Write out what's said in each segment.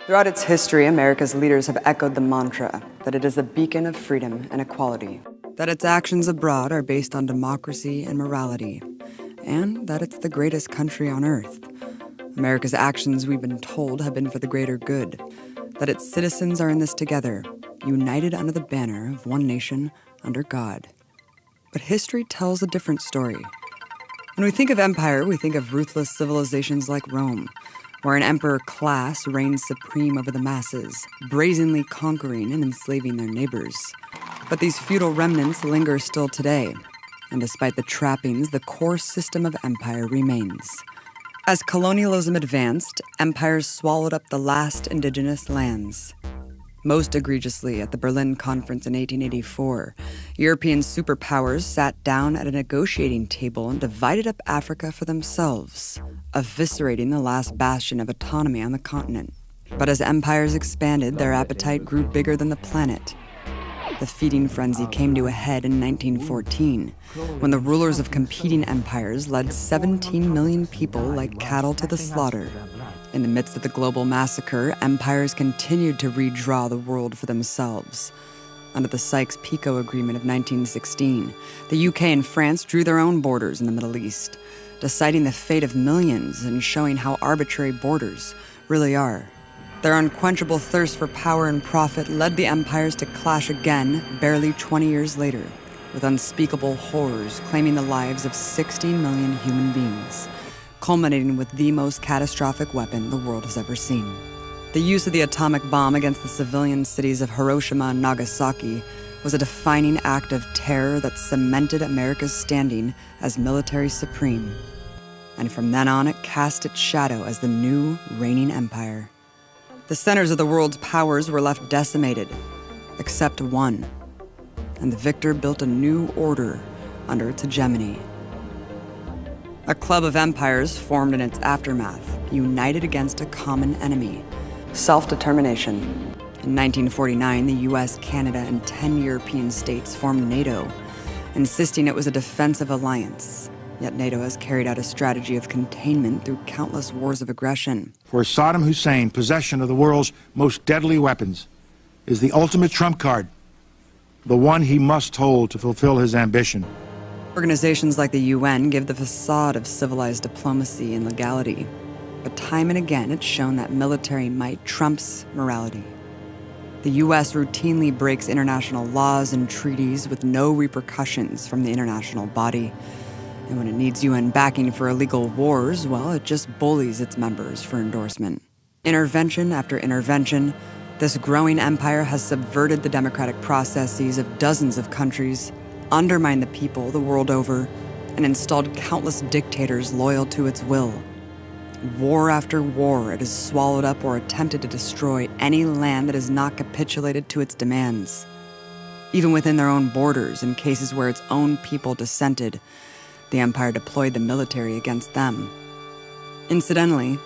Throughout its history, America's leaders have echoed the mantra that it is a beacon of freedom and equality, that its actions abroad are based on democracy and morality, and that it's the greatest country on earth. America's actions, we've been told, have been for the greater good, that its citizens are in this together, united under the banner of one nation under God. But history tells a different story. When we think of empire, we think of ruthless civilizations like Rome, where an emperor class reigns supreme over the masses, brazenly conquering and enslaving their neighbors. But these feudal remnants linger still today, and despite the trappings, the core system of empire remains. As colonialism advanced, empires swallowed up the last indigenous lands. Most egregiously, at the Berlin Conference in 1884, European superpowers sat down at a negotiating table and divided up Africa for themselves, eviscerating the last bastion of autonomy on the continent. But as empires expanded, their appetite grew bigger than the planet. The feeding frenzy came to a head in 1914, when the rulers of competing empires led 17 million people like cattle to the slaughter. In the midst of the global massacre, empires continued to redraw the world for themselves. Under the Sykes-Picot Agreement of 1916, the UK and France drew their own borders in the Middle East, deciding the fate of millions and showing how arbitrary borders really are. Their unquenchable thirst for power and profit led the empires to clash again barely 20 years later, with unspeakable horrors claiming the lives of 16 million human beings, culminating with the most catastrophic weapon the world has ever seen. The use of the atomic bomb against the civilian cities of Hiroshima and Nagasaki was a defining act of terror that cemented America's standing as military supreme. And from then on, it cast its shadow as the new reigning empire. The centers of the world's powers were left decimated, except one, and the victor built a new order under its hegemony. A club of empires formed in its aftermath, united against a common enemy: self-determination. In 1949, the US, Canada, and 10 European states formed NATO, insisting it was a defensive alliance. Yet NATO has carried out a strategy of containment through countless wars of aggression. For Saddam Hussein, possession of the world's most deadly weapons is the ultimate trump card, the one he must hold to fulfill his ambition. Organizations like the UN give the facade of civilized diplomacy and legality, but time and again it's shown that military might trumps morality. The US routinely breaks international laws and treaties with no repercussions from the international body. And when it needs UN backing for illegal wars, well, it just bullies its members for endorsement. Intervention after intervention, this growing empire has subverted the democratic processes of dozens of countries, undermined the people the world over, and installed countless dictators loyal to its will. War after war, it has swallowed up or attempted to destroy any land that has not capitulated to its demands. Even within their own borders, in cases where its own people dissented, the empire deployed the military against them. Incidentally,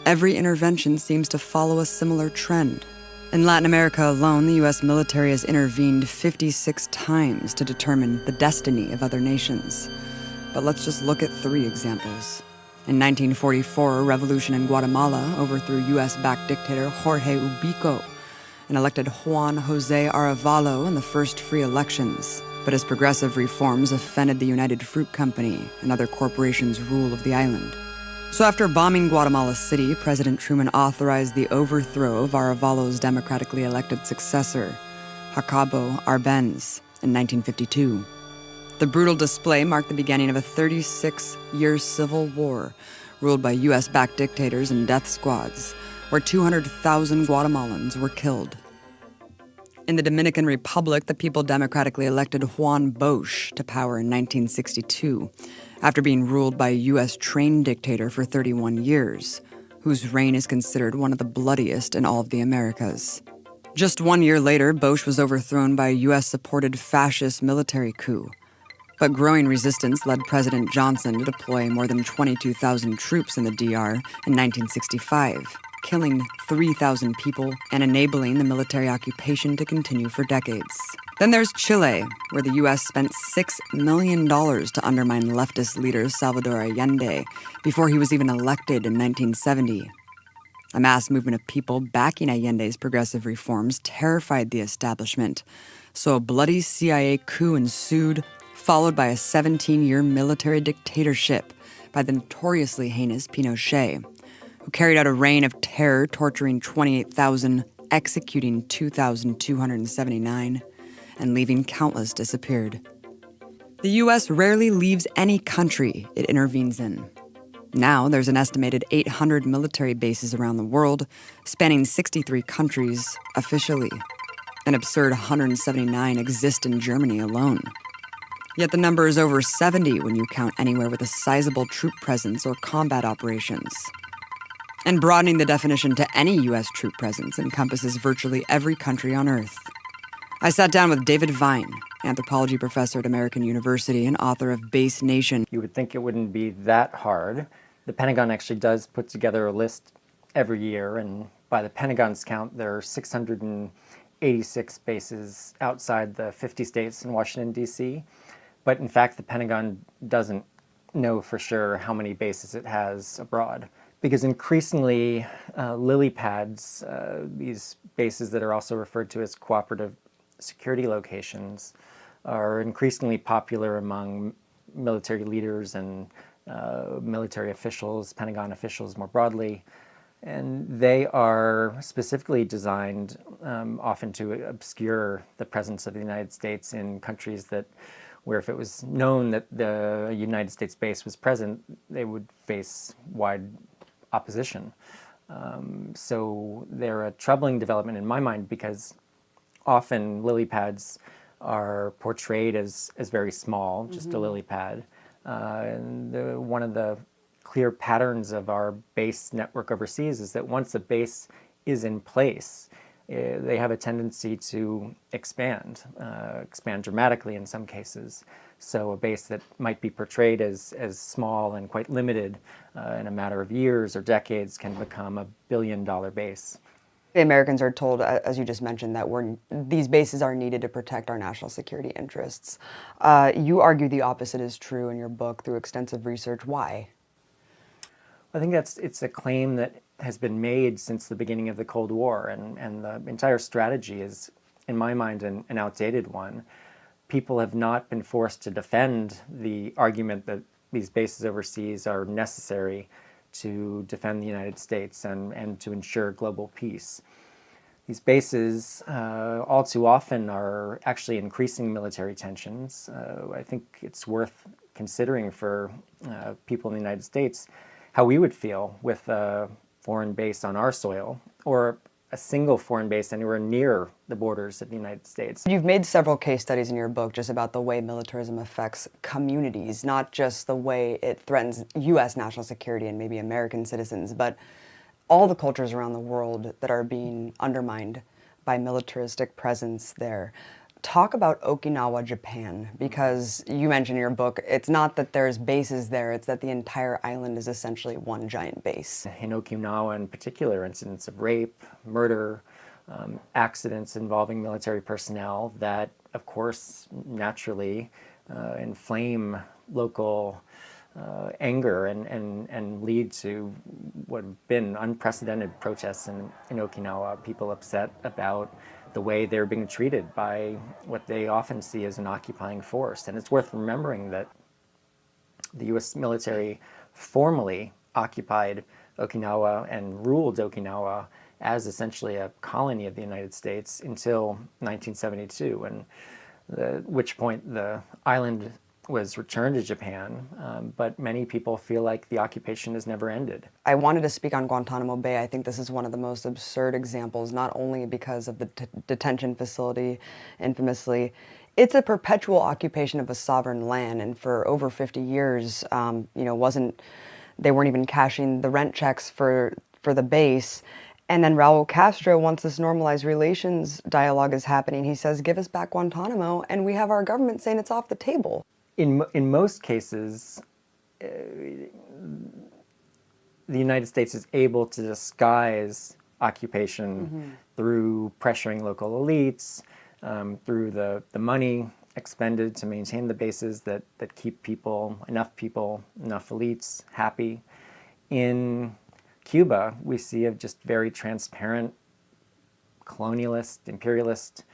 every intervention seems to follow a similar trend. In Latin America alone, the US military has intervened 56 times to determine the destiny of other nations. But let's just look at 3 examples. In 1944, a revolution in Guatemala overthrew US-backed dictator Jorge Ubico and elected Juan José Arevalo in the first free elections. But his progressive reforms offended the United Fruit Company and other corporations' rule of the island. So after bombing Guatemala City, President Truman authorized the overthrow of Arevalo's democratically elected successor, Jacobo Arbenz, in 1952. The brutal display marked the beginning of a 36-year civil war ruled by US-backed dictators and death squads, where 200,000 Guatemalans were killed. In the Dominican Republic, the people democratically elected Juan Bosch to power in 1962, after being ruled by a US-trained dictator for 31 years, whose reign is considered one of the bloodiest in all of the Americas. Just 1 year later, Bosch was overthrown by a US-supported fascist military coup. But growing resistance led President Johnson to deploy more than 22,000 troops in the DR in 1965, killing 3,000 people and enabling the military occupation to continue for decades. Then there's Chile, where the U.S. spent $6 million to undermine leftist leader Salvador Allende before he was even elected in 1970. A mass movement of people backing Allende's progressive reforms terrified the establishment, so a bloody CIA coup ensued, followed by a 17-year military dictatorship by the notoriously heinous Pinochet, who carried out a reign of terror, torturing 28,000, executing 2,279, and leaving countless disappeared. The U.S. rarely leaves any country it intervenes in. Now, there's an estimated 800 military bases around the world, spanning 63 countries officially. An absurd 179 exist in Germany alone. Yet the number is over 70 when you count anywhere with a sizable troop presence or combat operations. And broadening the definition to any U.S. troop presence encompasses virtually every country on Earth. I sat down with David Vine, anthropology professor at American University and author of Base Nation. You would think it wouldn't be that hard. The Pentagon actually does put together a list every year, and by the Pentagon's count, there are 686 bases outside the 50 states in Washington, D.C. But in fact, the Pentagon doesn't know for sure how many bases it has abroad. Because increasingly, lily pads, these bases that are also referred to as cooperative security locations, are increasingly popular among military leaders and military officials, Pentagon officials more broadly. And they are specifically designed often to obscure the presence of the United States in countries that, where if it was known that the United States base was present, they would face wide opposition. So they're a troubling development in my mind because often lily pads are portrayed as very small, just a lily pad. And one of the clear patterns of our base network overseas is that once a base is in place, they have a tendency to expand dramatically in some cases. So a base that might be portrayed as small and quite limited in a matter of years or decades can become a billion-dollar base. The Americans are told, as you just mentioned, that these bases are needed to protect our national security interests. You argue the opposite is true in your book through extensive research. Why? I think it's a claim that has been made since the beginning of the Cold War, and the entire strategy is, in my mind, an outdated one. People have not been forced to defend the argument that these bases overseas are necessary to defend the United States and to ensure global peace. These bases all too often are actually increasing military tensions. I think it's worth considering for people in the United States how we would feel with a foreign base on our soil or a single foreign base anywhere near the borders of the United States. You've made several case studies in your book just about the way militarism affects communities, not just the way it threatens U.S. national security and maybe American citizens, but all the cultures around the world that are being undermined by militaristic presence there. Talk about Okinawa, Japan, because you mentioned in your book, it's not that there's bases there, it's that the entire island is essentially one giant base. In Okinawa in particular, incidents of rape, murder, accidents involving military personnel that, of course, naturally inflame local anger and lead to what have been unprecedented protests in Okinawa, people upset about the way they're being treated by what they often see as an occupying force. And it's worth remembering that the U.S. military formally occupied Okinawa and ruled Okinawa as essentially a colony of the United States until 1972, at which point the island was returned to Japan, but many people feel like the occupation has never ended. I wanted to speak on Guantanamo Bay. I think this is one of the most absurd examples, not only because of the detention facility, infamously. It's a perpetual occupation of a sovereign land, and for over 50 years, they weren't even cashing the rent checks for the base. And then Raul Castro, once this normalized relations dialogue is happening, he says, give us back Guantanamo, and we have our government saying it's off the table. In most cases, the United States is able to disguise occupation through pressuring local elites, through the money expended to maintain the bases that keep enough elites happy. In Cuba, we see a just very transparent colonialist, imperialist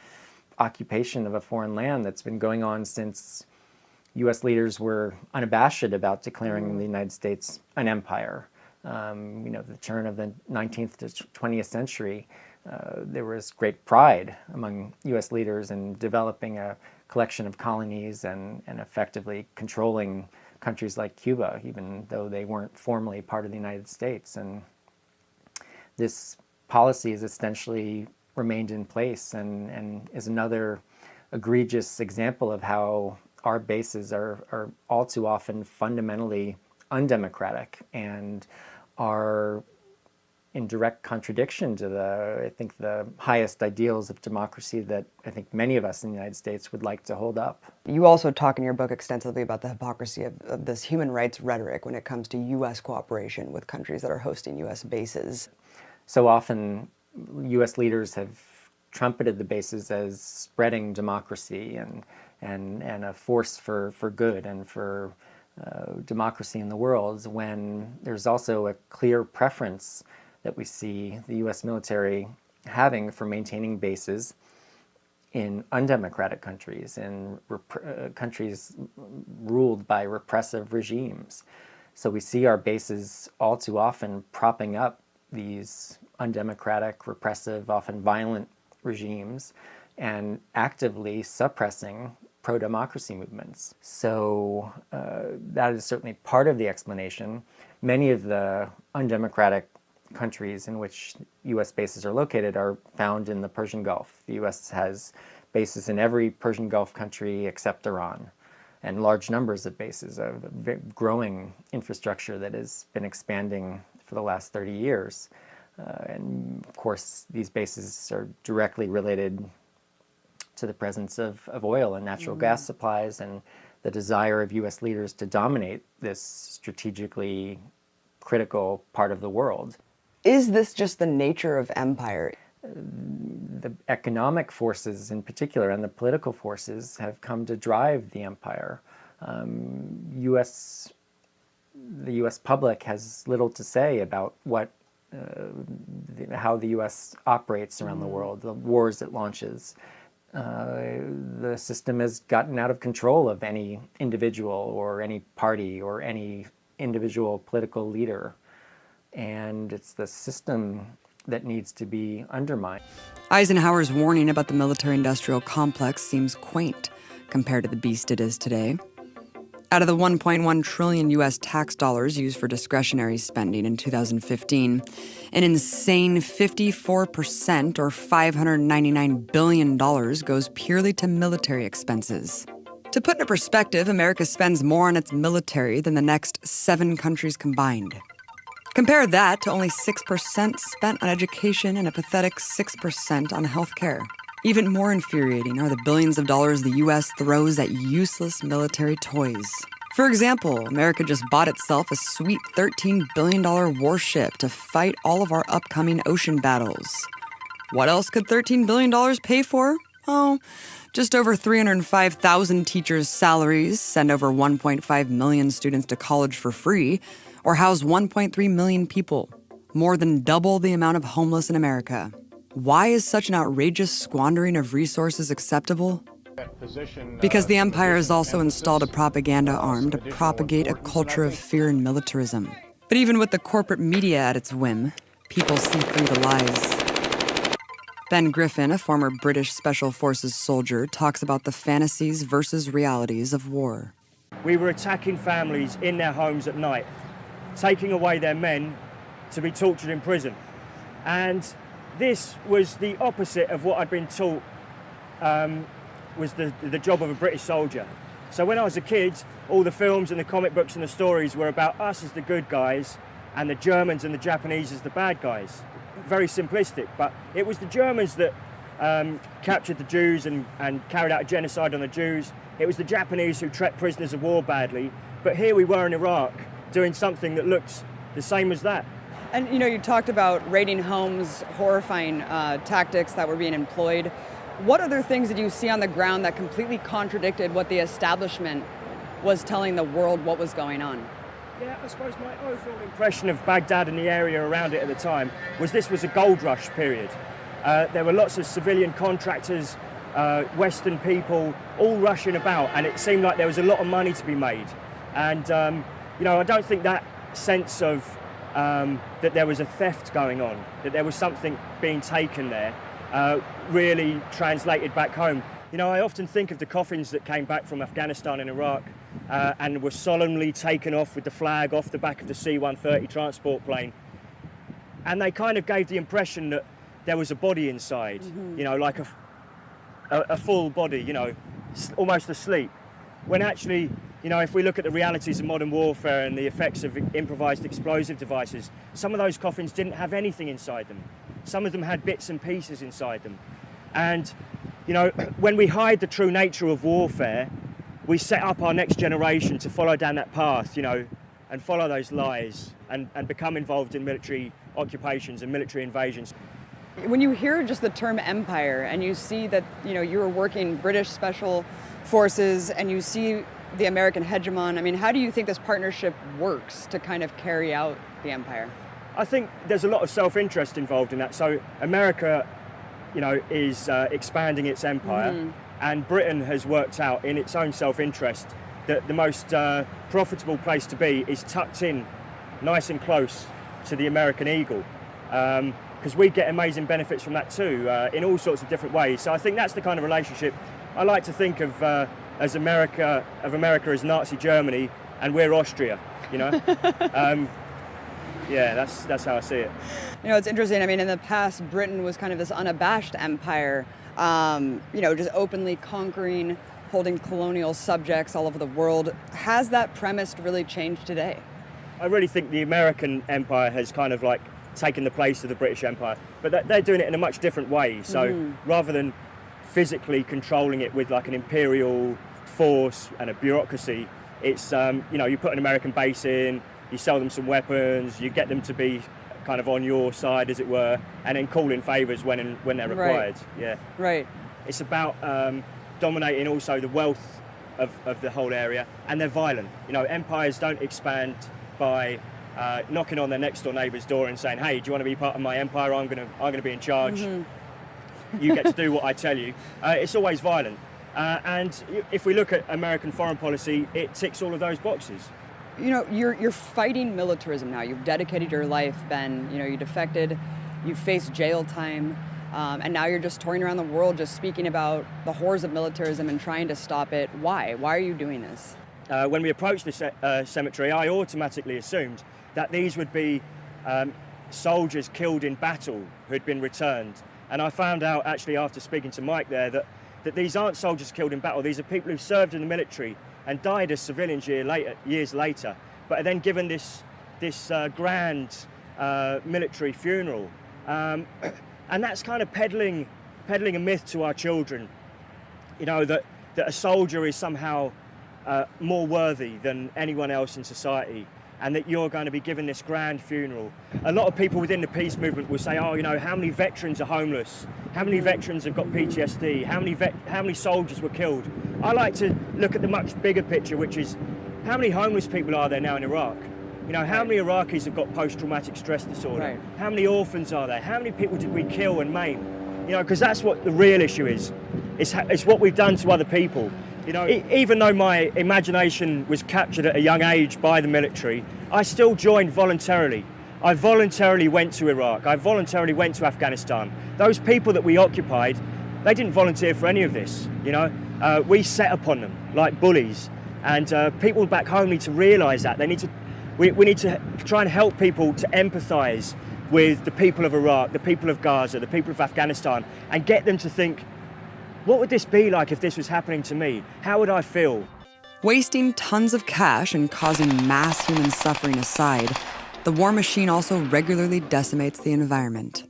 occupation of a foreign land that's been going on since U.S. leaders were unabashed about declaring the United States an empire. The turn of the 19th to 20th century, there was great pride among U.S. leaders in developing a collection of colonies and effectively controlling countries like Cuba, even though they weren't formally part of the United States. And this policy has essentially remained in place and is another egregious example of how our bases are all too often fundamentally undemocratic and are in direct contradiction to the highest ideals of democracy that I think many of us in the United States would like to hold up. You also talk in your book extensively about the hypocrisy of this human rights rhetoric when it comes to U.S. cooperation with countries that are hosting U.S. bases. So often, U.S. leaders have trumpeted the bases as spreading democracy and a force for good and for democracy in the world, when there's also a clear preference that we see the U.S. military having for maintaining bases in undemocratic countries, in countries ruled by repressive regimes. So we see our bases all too often propping up these undemocratic, repressive, often violent regimes and actively suppressing pro-democracy movements. So that is certainly part of the explanation. Many of the undemocratic countries in which U.S. bases are located are found in the Persian Gulf. The U.S. has bases in every Persian Gulf country except Iran, and large numbers of bases, a growing infrastructure that has been expanding for the last 30 years. And of course, these bases are directly related to the presence of oil and natural gas supplies and the desire of U.S. leaders to dominate this strategically critical part of the world. Is this just the nature of empire? The economic forces in particular and the political forces have come to drive the empire. The U.S. public has little to say about how the U.S. operates around the world, the wars it launches. The system has gotten out of control of any individual or any party or any individual political leader. And it's the system that needs to be undermined. Eisenhower's warning about the military-industrial complex seems quaint compared to the beast it is today. Out of the 1.1 trillion U.S. tax dollars used for discretionary spending in 2015, an insane 54%, or $599 billion, goes purely to military expenses. To put into perspective, America spends more on its military than the next 7 countries combined. Compare that to only 6% spent on education and a pathetic 6% on healthcare. Even more infuriating are the billions of dollars the U.S. throws at useless military toys. For example, America just bought itself a sweet $13 billion warship to fight all of our upcoming ocean battles. What else could $13 billion pay for? Oh, just over 305,000 teachers' salaries, send over 1.5 million students to college for free, or house 1.3 million people, more than double the amount of homeless in America. Why is such an outrageous squandering of resources acceptable? Because the empire has also installed a propaganda arm to propagate a culture of fear and militarism. But even with the corporate media at its whim, people see through the lies. Ben Griffin, a former British Special Forces soldier, talks about the fantasies versus realities of war. We were attacking families in their homes at night, taking away their men to be tortured in prison. And this was the opposite of what I'd been taught was the job of a British soldier. So when I was a kid, all the films and the comic books and the stories were about us as the good guys and the Germans and the Japanese as the bad guys. Very simplistic, but it was the Germans that captured the Jews and carried out a genocide on the Jews. It was the Japanese who treated prisoners of war badly. But here we were in Iraq doing something that looked the same as that. And you talked about raiding homes, horrifying tactics that were being employed. What other things did you see on the ground that completely contradicted what the establishment was telling the world what was going on? Yeah, I suppose my overall impression of Baghdad and the area around it at the time was this was a gold rush period. There were lots of civilian contractors, Western people, all rushing about, and it seemed like there was a lot of money to be made. And, you know, I don't think that sense of that there was a theft going on, that there was something being taken there, really translated back home. You know, I often think of the coffins that came back from Afghanistan and Iraq and were solemnly taken off with the flag off the back of the 𝑐-130 transport plane. And they kind of gave the impression that there was a body inside, you know, like a full body, you know, almost asleep. When actually, you know, if we look at the realities of modern warfare and the effects of improvised explosive devices, some of those coffins didn't have anything inside them. Some of them had bits and pieces inside them. And, you know, when we hide the true nature of warfare, we set up our next generation to follow down that path, you know, and follow those lies and become involved in military occupations and military invasions. When you hear just the term empire and you see that, you know, you were working British special forces and you see the American hegemon, I mean, how do you think this partnership works to kind of carry out the empire? I think there's a lot of self-interest involved in that. So America, you know, is expanding its empire, and Britain has worked out in its own self-interest that the most profitable place to be is tucked in nice and close to the American eagle, because we get amazing benefits from that too, in all sorts of different ways. So I think that's the kind of relationship I like to think of as America as Nazi Germany, and we're Austria, you know. Yeah, that's how I see it. You know, it's interesting. I mean, in the past, Britain was kind of this unabashed empire, you know, just openly conquering, holding colonial subjects all over the world. Has that premise really changed today? I really think the American empire has kind of like taken the place of the British Empire, but they're doing it in a much different way. So rather than physically controlling it with like an imperial force and a bureaucracy, it's, you know, you put an American base in, you sell them some weapons, you get them to be kind of on your side, as it were, and then call in favours when they're required. Right. Yeah. Right. It's about dominating also the wealth of the whole area, and they're violent. You know, empires don't expand by knocking on their next door neighbour's door and saying, "Hey, do you want to be part of my empire? I'm gonna be in charge. You get to do what I tell you." It's always violent, and if we look at American foreign policy, it ticks all of those boxes. You know, you're fighting militarism now. You've dedicated your life, Ben. You know, you defected, you faced jail time, and now you're just touring around the world just speaking about the horrors of militarism and trying to stop it. Why? Why are you doing this? When we approached this cemetery, I automatically assumed that these would be soldiers killed in battle who had been returned. And I found out, actually, after speaking to Mike there, that these aren't soldiers killed in battle. These are people who've served in the military and died as civilians years later, but are then given this grand military funeral. And that's kind of peddling a myth to our children, you know, that a soldier is somehow more worthy than anyone else in society, and that you're going to be given this grand funeral. A lot of people within the peace movement will say, oh, you know, how many veterans are homeless? How many veterans have got PTSD? How many soldiers were killed? I like to look at the much bigger picture, which is how many homeless people are there now in Iraq? You know, how many Iraqis have got post-traumatic stress disorder? Right. How many orphans are there? How many people did we kill and maim? You know, because that's what the real issue is. It's what we've done to other people. You know, even though my imagination was captured at a young age by the military, I still joined voluntarily. I voluntarily went to Iraq. I voluntarily went to Afghanistan. Those people that we occupied, they didn't volunteer for any of this, you know. We set upon them like bullies. And people back home need to realise that. We need to try and help people to empathise with the people of Iraq, the people of Gaza, the people of Afghanistan, and get them to think, what would this be like if this was happening to me? How would I feel? Wasting tons of cash and causing mass human suffering aside, the war machine also regularly decimates the environment.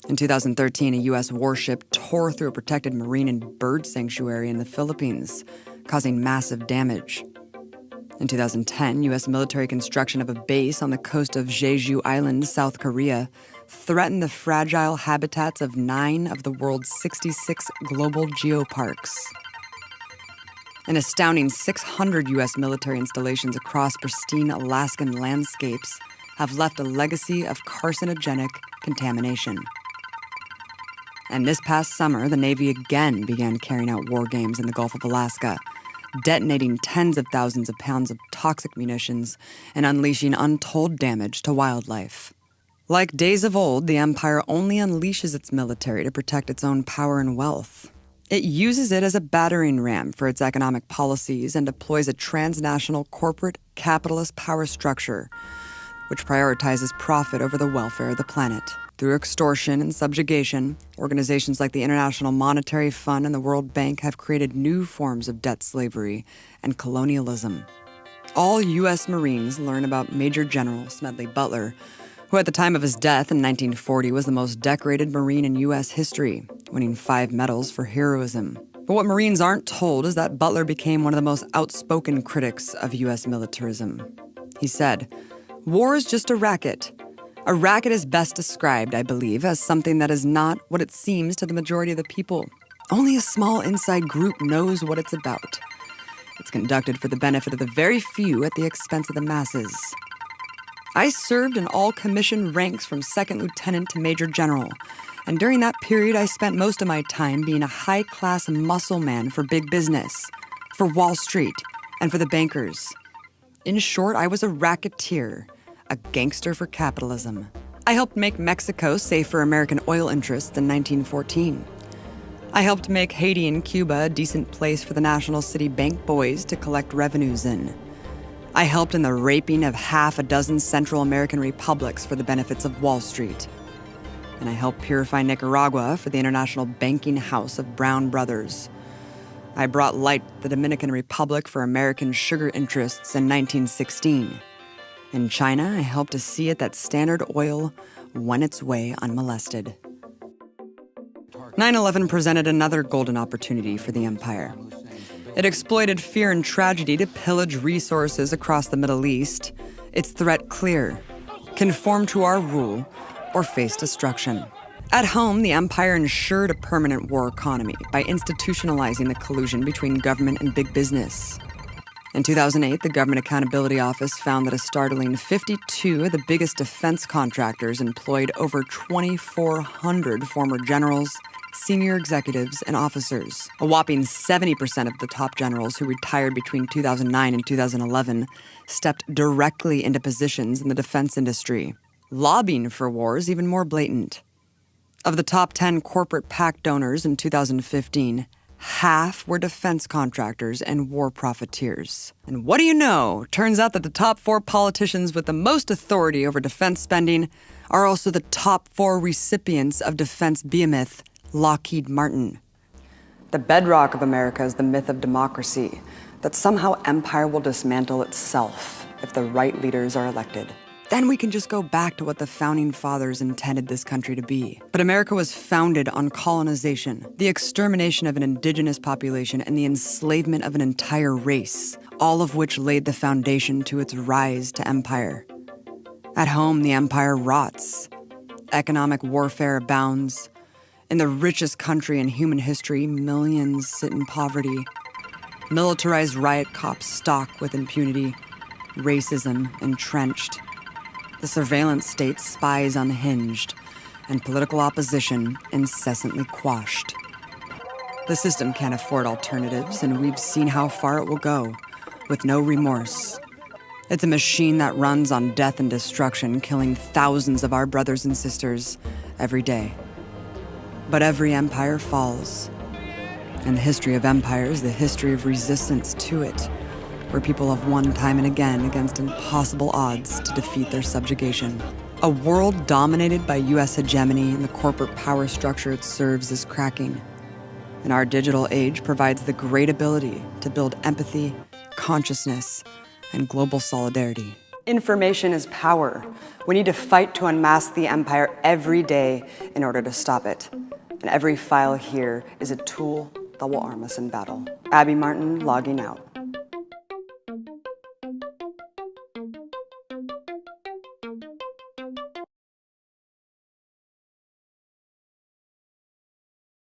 In 2013, a U.S. warship tore through a protected marine and bird sanctuary in the Philippines, causing massive damage. In 2010, U.S. military construction of a base on the coast of Jeju Island, South Korea, threatened the fragile habitats of 9 of the world's 66 global geoparks. An astounding 600 U.S. military installations across pristine Alaskan landscapes have left a legacy of carcinogenic contamination. And this past summer, the Navy again began carrying out war games in the Gulf of Alaska, detonating tens of thousands of pounds of toxic munitions and unleashing untold damage to wildlife. Like days of old, the empire only unleashes its military to protect its own power and wealth. It uses it as a battering ram for its economic policies and deploys a transnational corporate capitalist power structure which prioritizes profit over the welfare of the planet. Through extortion and subjugation, organizations like the International Monetary Fund and the World Bank have created new forms of debt slavery and colonialism. All U.S. Marines learn about Major General Smedley Butler, who at the time of his death in 1940 was the most decorated Marine in U.S. history, winning 5 medals for heroism. But what Marines aren't told is that Butler became one of the most outspoken critics of U.S. militarism. He said, "War is just a racket. A racket is best described, I believe, as something that is not what it seems to the majority of the people. Only a small inside group knows what it's about. It's conducted for the benefit of the very few at the expense of the masses." I served in all commissioned ranks from second lieutenant to major general, and during that period I spent most of my time being a high-class muscle man for big business, for Wall Street, and for the bankers. In short, I was a racketeer, a gangster for capitalism. I helped make Mexico safe for American oil interests in 1914. I helped make Haiti and Cuba a decent place for the National City Bank boys to collect revenues in. I helped in the raping of half a dozen Central American republics for the benefits of Wall Street. And I helped purify Nicaragua for the International Banking House of Brown Brothers. I brought light to the Dominican Republic for American sugar interests in 1916. In China, I helped to see it that Standard Oil went its way unmolested. 9/11 presented another golden opportunity for the empire. It exploited fear and tragedy to pillage resources across the Middle East. Its threat clear: conform to our rule or face destruction. At home, the empire ensured a permanent war economy by institutionalizing the collusion between government and big business. In 2008, the Government Accountability Office found that a startling 52 of the biggest defense contractors employed over 2,400 former generals, senior executives, and officers. A whopping 70% of the top generals who retired between 2009 and 2011 stepped directly into positions in the defense industry. Lobbying for war is even more blatant. Of the top 10 corporate PAC donors in 2015, half were defense contractors and war profiteers. And what do you know? Turns out that the top 4 politicians with the most authority over defense spending are also the top 4 recipients of defense behemoth Lockheed Martin. The bedrock of America is the myth of democracy, that somehow empire will dismantle itself if the right leaders are elected. Then we can just go back to what the founding fathers intended this country to be. But America was founded on colonization, the extermination of an indigenous population, and the enslavement of an entire race, all of which laid the foundation to its rise to empire. At home, the empire rots. Economic warfare abounds. In the richest country in human history, millions sit in poverty. Militarized riot cops stalk with impunity. Racism entrenched. The surveillance state spies unhinged, and political opposition incessantly quashed. The system can't afford alternatives, and we've seen how far it will go, with no remorse. It's a machine that runs on death and destruction, killing thousands of our brothers and sisters every day. But every empire falls. And the history of empire is the history of resistance to it, where people have won time and again against impossible odds to defeat their subjugation. A world dominated by U.S. hegemony and the corporate power structure it serves is cracking. And our digital age provides the great ability to build empathy, consciousness, and global solidarity. Information is power. We need to fight to unmask the empire every day in order to stop it. And every file here is a tool that will arm us in battle. Abby Martin, logging out.